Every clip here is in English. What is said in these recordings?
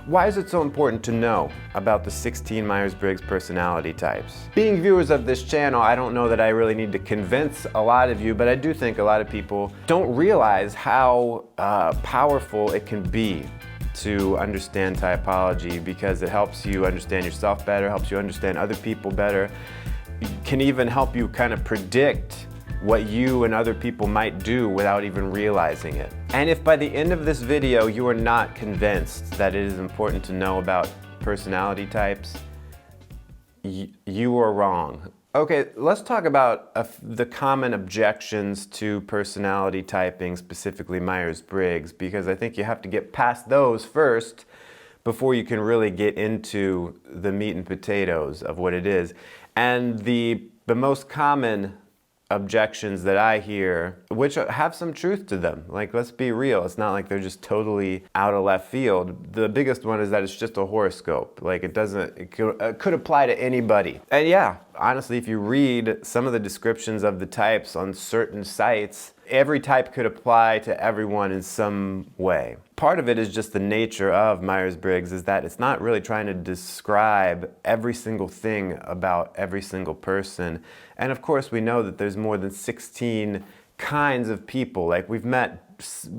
Why is it so important to know about the 16 Myers-Briggs personality types? Being viewers of this channel, I don't know that I really need to convince a lot of you, but I do think a lot of people don't realize how powerful it can be to understand typology, because it helps you understand yourself better, helps you understand other people better. It can even help you kind of predict what you and other people might do without even realizing it. And if by the end of this video you are not convinced that it is important to know about personality types, you are wrong. Okay, let's talk about the common objections to personality typing, specifically Myers-Briggs, because I think you have to get past those first before you can really get into the meat and potatoes of what it is. And the most common objections that I hear, which have some truth to them. Like, let's be real, it's not like they're just totally out of left field. The biggest one is that it's just a horoscope. Like, it could apply to anybody. And yeah, honestly, if you read some of the descriptions of the types on certain sites, every type could apply to everyone in some way. Part of it is just the nature of Myers-Briggs, is that it's not really trying to describe every single thing about every single person. And of course, we know that there's more than 16 kinds of people. Like, we've met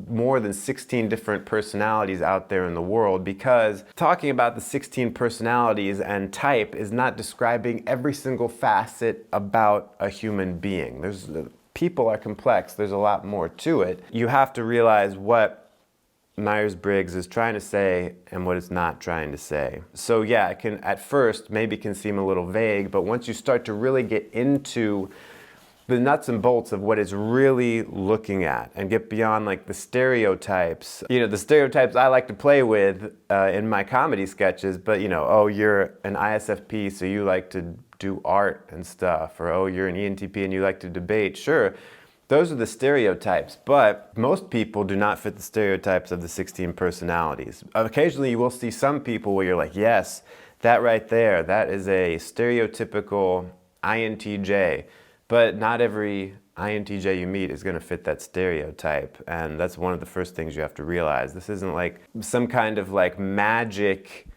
more than 16 different personalities out there in the world, because talking about the 16 personalities and type is not describing every single facet about a human being. People are complex, there's a lot more to it. You have to realize what Myers-Briggs is trying to say and what it's not trying to say. So yeah, it can, at first, maybe can seem a little vague, but once you start to really get into the nuts and bolts of what it's really looking at and get beyond like the stereotypes. You know, the stereotypes I like to play with in my comedy sketches, but you know, oh, you're an ISFP, so you like to do art and stuff, or oh, you're an ENTP and you like to debate. Sure, those are the stereotypes, but most people do not fit the stereotypes of the 16 personalities. Occasionally you will see some people where you're like, yes, that right there, that is a stereotypical INTJ. But not every INTJ you meet is going to fit that stereotype, and that's one of the first things you have to realize. This isn't like some kind of like magic,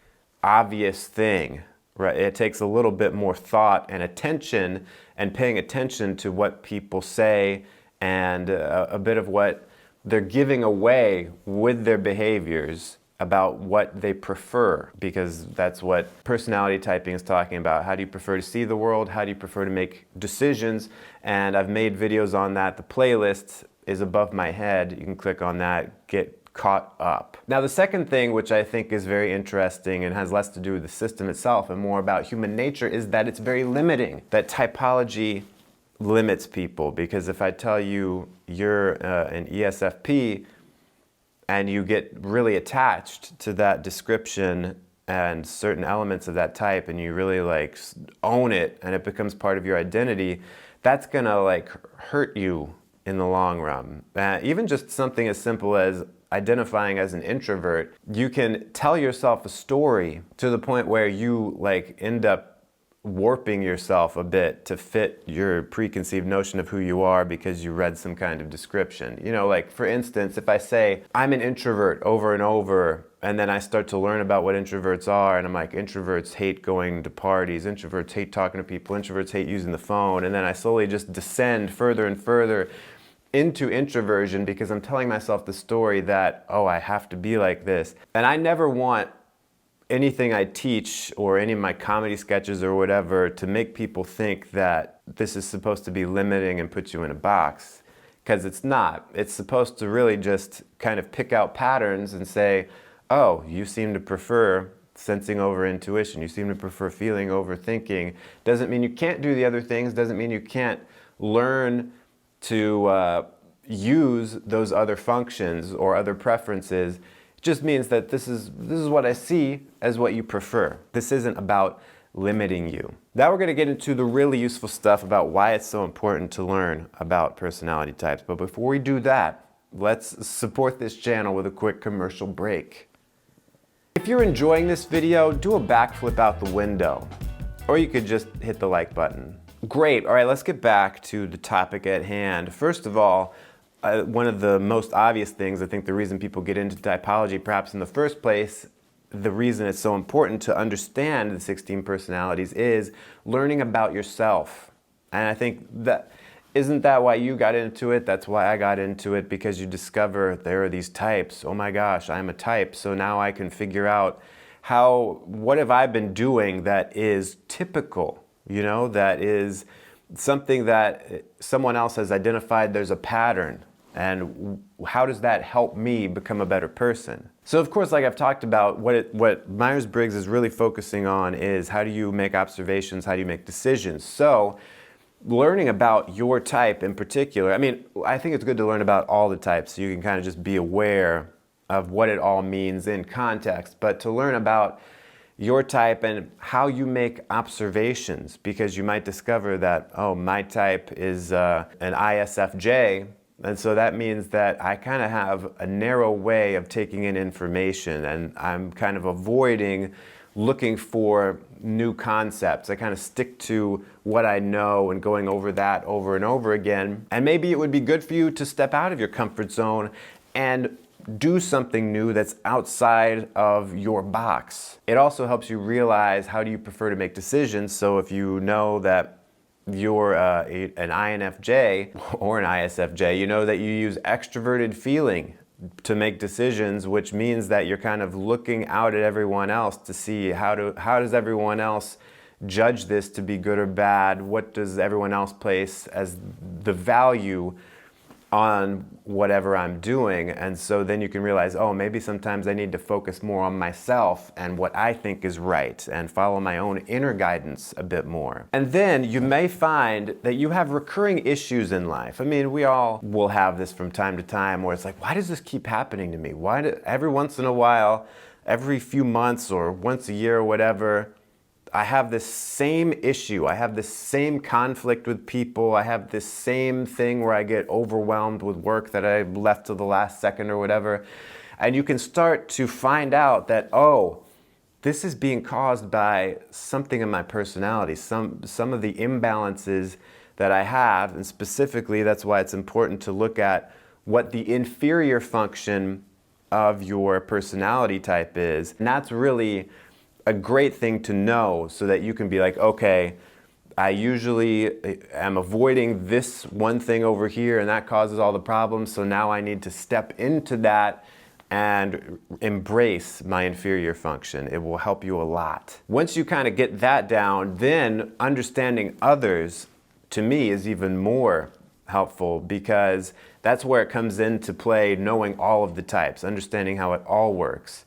obvious thing, right? It takes a little bit more thought and attention, and paying attention to what people say and a bit of what they're giving away with their behaviors about what they prefer, because that's what personality typing is talking about. How do you prefer to see the world? How do you prefer to make decisions? And I've made videos on that. The playlist is above my head. You can click on that, get caught up. Now, the second thing, which I think is very interesting and has less to do with the system itself and more about human nature, is that it's very limiting. That typology limits people, because if I tell you you're an ESFP, and you get really attached to that description and certain elements of that type, and you really like own it, and it becomes part of your identity, that's gonna like hurt you in the long run. Even just something as simple as identifying as an introvert, you can tell yourself a story to the point where you like end up warping yourself a bit to fit your preconceived notion of who you are because you read some kind of description. You know, like for instance, if I say I'm an introvert over and over, and then I start to learn about what introverts are, and I'm like, introverts hate going to parties, introverts hate talking to people, introverts hate using the phone, and then I slowly just descend further and further into introversion because I'm telling myself the story that, oh, I have to be like this. And I never want anything I teach or any of my comedy sketches or whatever to make people think that this is supposed to be limiting and put you in a box, because it's not. It's supposed to really just kind of pick out patterns and say, oh, you seem to prefer sensing over intuition, you seem to prefer feeling over thinking. Doesn't mean you can't do the other things, doesn't mean you can't learn to use those other functions or other preferences. It just means that this is what I see as what you prefer. This isn't about limiting you. Now we're going to get into the really useful stuff about why it's so important to learn about personality types. But before we do that, let's support this channel with a quick commercial break. If you're enjoying this video, do a backflip out the window, or you could just hit the like button. Great. All right, let's get back to the topic at hand. First of all, one of the most obvious things, I think the reason people get into typology perhaps in the first place, the reason it's so important to understand the 16 personalities is learning about yourself. And I think that, isn't that why you got into it? That's why I got into it, because you discover there are these types. Oh my gosh, I'm a type. So now I can figure out what have I been doing that is typical, that is something that someone else has identified there's a pattern. And how does that help me become a better person? So of course, like I've talked about, what Myers-Briggs is really focusing on is how do you make observations, how do you make decisions? So learning about your type in particular, I think it's good to learn about all the types so you can kind of just be aware of what it all means in context, but to learn about your type and how you make observations, because you might discover that, oh, my type is an ISFJ, and so that means that I kind of have a narrow way of taking in information, and I'm kind of avoiding looking for new concepts. I kind of stick to what I know and going over that over and over again. And maybe it would be good for you to step out of your comfort zone and do something new that's outside of your box. It also helps you realize how do you prefer to make decisions. So if you know that you're an INFJ or an ISFJ, you know that you use extroverted feeling to make decisions, which means that you're kind of looking out at everyone else to see how does everyone else judge this to be good or bad? What does everyone else place as the value on whatever I'm doing? And so then you can realize, oh, maybe sometimes I need to focus more on myself and what I think is right and follow my own inner guidance a bit more. And then you may find that you have recurring issues in life. We all will have this from time to time where it's like, why does this keep happening to me? Every once in a while, every few months or once a year or whatever, I have this same issue. I have this same conflict with people. I have this same thing where I get overwhelmed with work that I left to the last second or whatever. And you can start to find out that, oh, this is being caused by something in my personality, some of the imbalances that I have. And specifically, that's why it's important to look at what the inferior function of your personality type is. And that's really a great thing to know so that you can be like, okay, I usually am avoiding this one thing over here and that causes all the problems, so now I need to step into that and embrace my inferior function. It will help you a lot. Once you kind of get that down, then understanding others, to me, is even more helpful, because that's where it comes into play, knowing all of the types, understanding how it all works.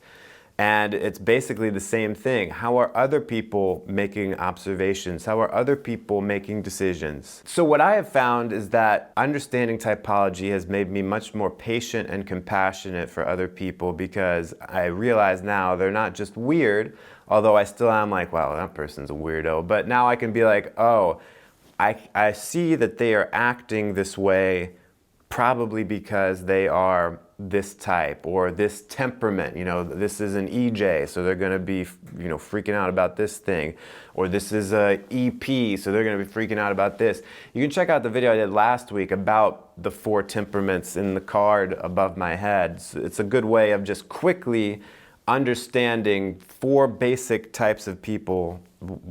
And it's basically the same thing. How are other people making observations? How are other people making decisions? So what I have found is that understanding typology has made me much more patient and compassionate for other people, because I realize now they're not just weird, although I still am like, wow, that person's a weirdo. But now I can be like, oh, I see that they are acting this way probably because they are this type or this temperament. This is an EJ, so they're going to be, freaking out about this thing. Or this is a EP, so they're going to be freaking out about this. You can check out the video I did last week about the 4 temperaments in the card above my head. So it's a good way of just quickly understanding 4 basic types of people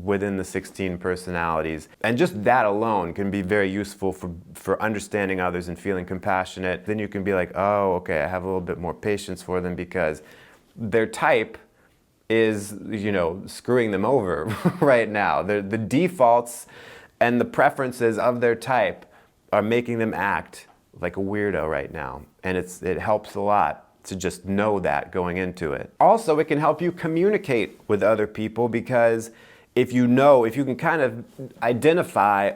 within the 16 personalities. And just that alone can be very useful for understanding others and feeling compassionate. Then you can be like, oh, okay, I have a little bit more patience for them because their type is, screwing them over right now. The defaults and the preferences of their type are making them act like a weirdo right now. And it helps a lot to just know that going into it. Also, it can help you communicate with other people, because if you can kind of identify,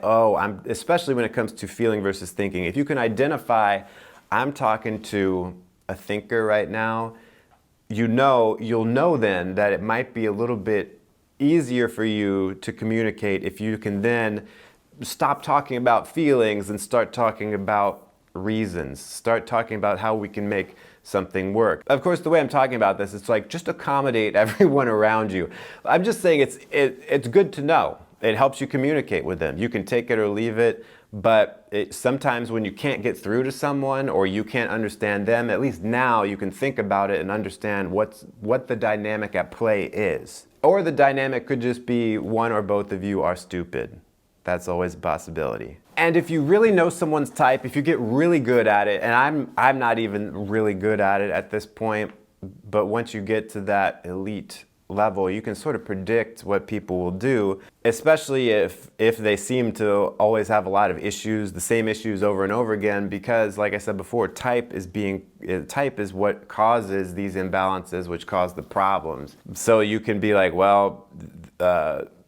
especially when it comes to feeling versus thinking, if you can identify, I'm talking to a thinker right now, you'll know then that it might be a little bit easier for you to communicate if you can then stop talking about feelings and start talking about reasons, start talking about how we can make something work. Of course, the way I'm talking about this, it's like just accommodate everyone around you. I'm just saying it's good to know. It helps you communicate with them. You can take it or leave it, But sometimes when you can't get through to someone or you can't understand them, at least now you can think about it and understand what the dynamic at play is. Or the dynamic could just be one or both of you are stupid. That's always a possibility. And if you really know someone's type, if you get really good at it, and I'm not even really good at it at this point, but once you get to that elite level, you can sort of predict what people will do, especially if they seem to always have a lot of issues, the same issues over and over again, because like I said before, type is what causes these imbalances, which cause the problems. So you can be like, well,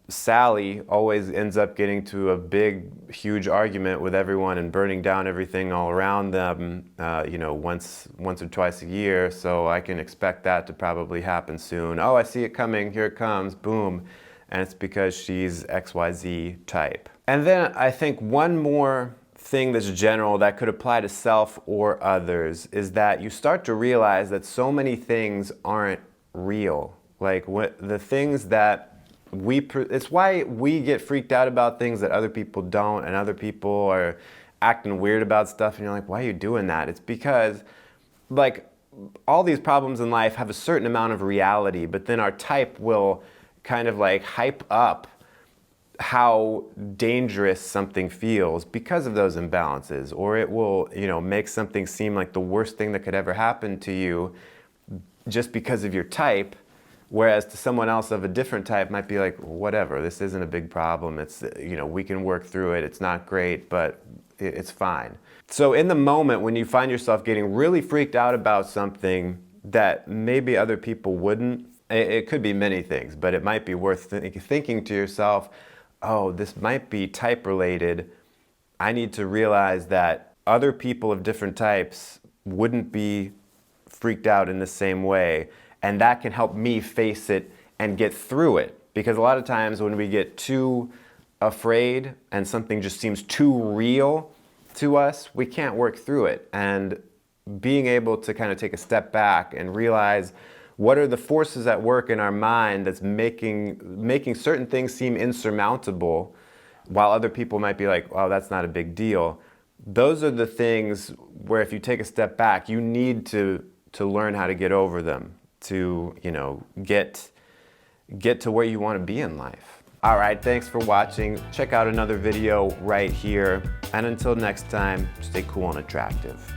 Sally always ends up getting to a big, huge argument with everyone and burning down everything all around them, you know, once or twice a year. So I can expect that to probably happen soon. Oh, I see it coming. Here it comes. Boom. And it's because she's XYZ type. And then I think one more thing that's general that could apply to self or others is that you start to realize that so many things aren't real. Like the things that it's why we get freaked out about things that other people don't, and other people are acting weird about stuff and you're like, why are you doing that? It's because like all these problems in life have a certain amount of reality, but then our type will kind of like hype up how dangerous something feels because of those imbalances, or it will, you know, make something seem like the worst thing that could ever happen to you just because of your type. Whereas to someone else of a different type might be like, whatever, this isn't a big problem. It's, you know, we can work through it. It's not great, but it's fine. So in the moment when you find yourself getting really freaked out about something that maybe other people wouldn't, it could be many things, but it might be worth thinking to yourself, oh, this might be type related. I need to realize that other people of different types wouldn't be freaked out in the same way. And that can help me face it and get through it. Because a lot of times when we get too afraid and something just seems too real to us, we can't work through it. And being able to kind of take a step back and realize what are the forces at work in our mind that's making certain things seem insurmountable, while other people might be like, oh, that's not a big deal. Those are the things where if you take a step back, you need to learn how to get over them, to, you know, get to where you want to be in life. All right, thanks for watching. Check out another video right here. And until next time, stay cool and attractive.